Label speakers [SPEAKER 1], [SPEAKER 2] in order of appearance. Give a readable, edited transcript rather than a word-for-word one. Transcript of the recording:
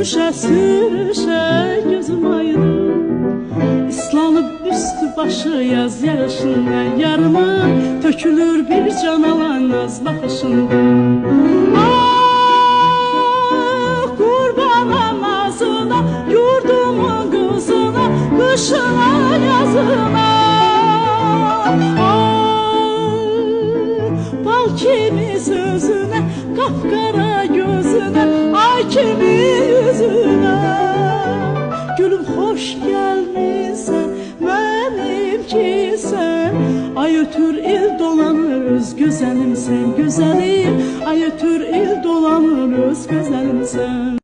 [SPEAKER 1] sürüşe gözüm aydın. İslanıb üstü başı yaz yarışında, yarıma tökülür bir can alan naz bakışında. Ah kurbanam ağzına, yurdumun kızına, kışına yazına. Bal kimi sözüne, kapkara gözüne, ay kimi yüzüne. Gülüm hoş gelmişsen, benimki sen. Ay ötür il dolanır öz güzelim sen, güzelim. Ay ötür il dolanır öz güzelim sen.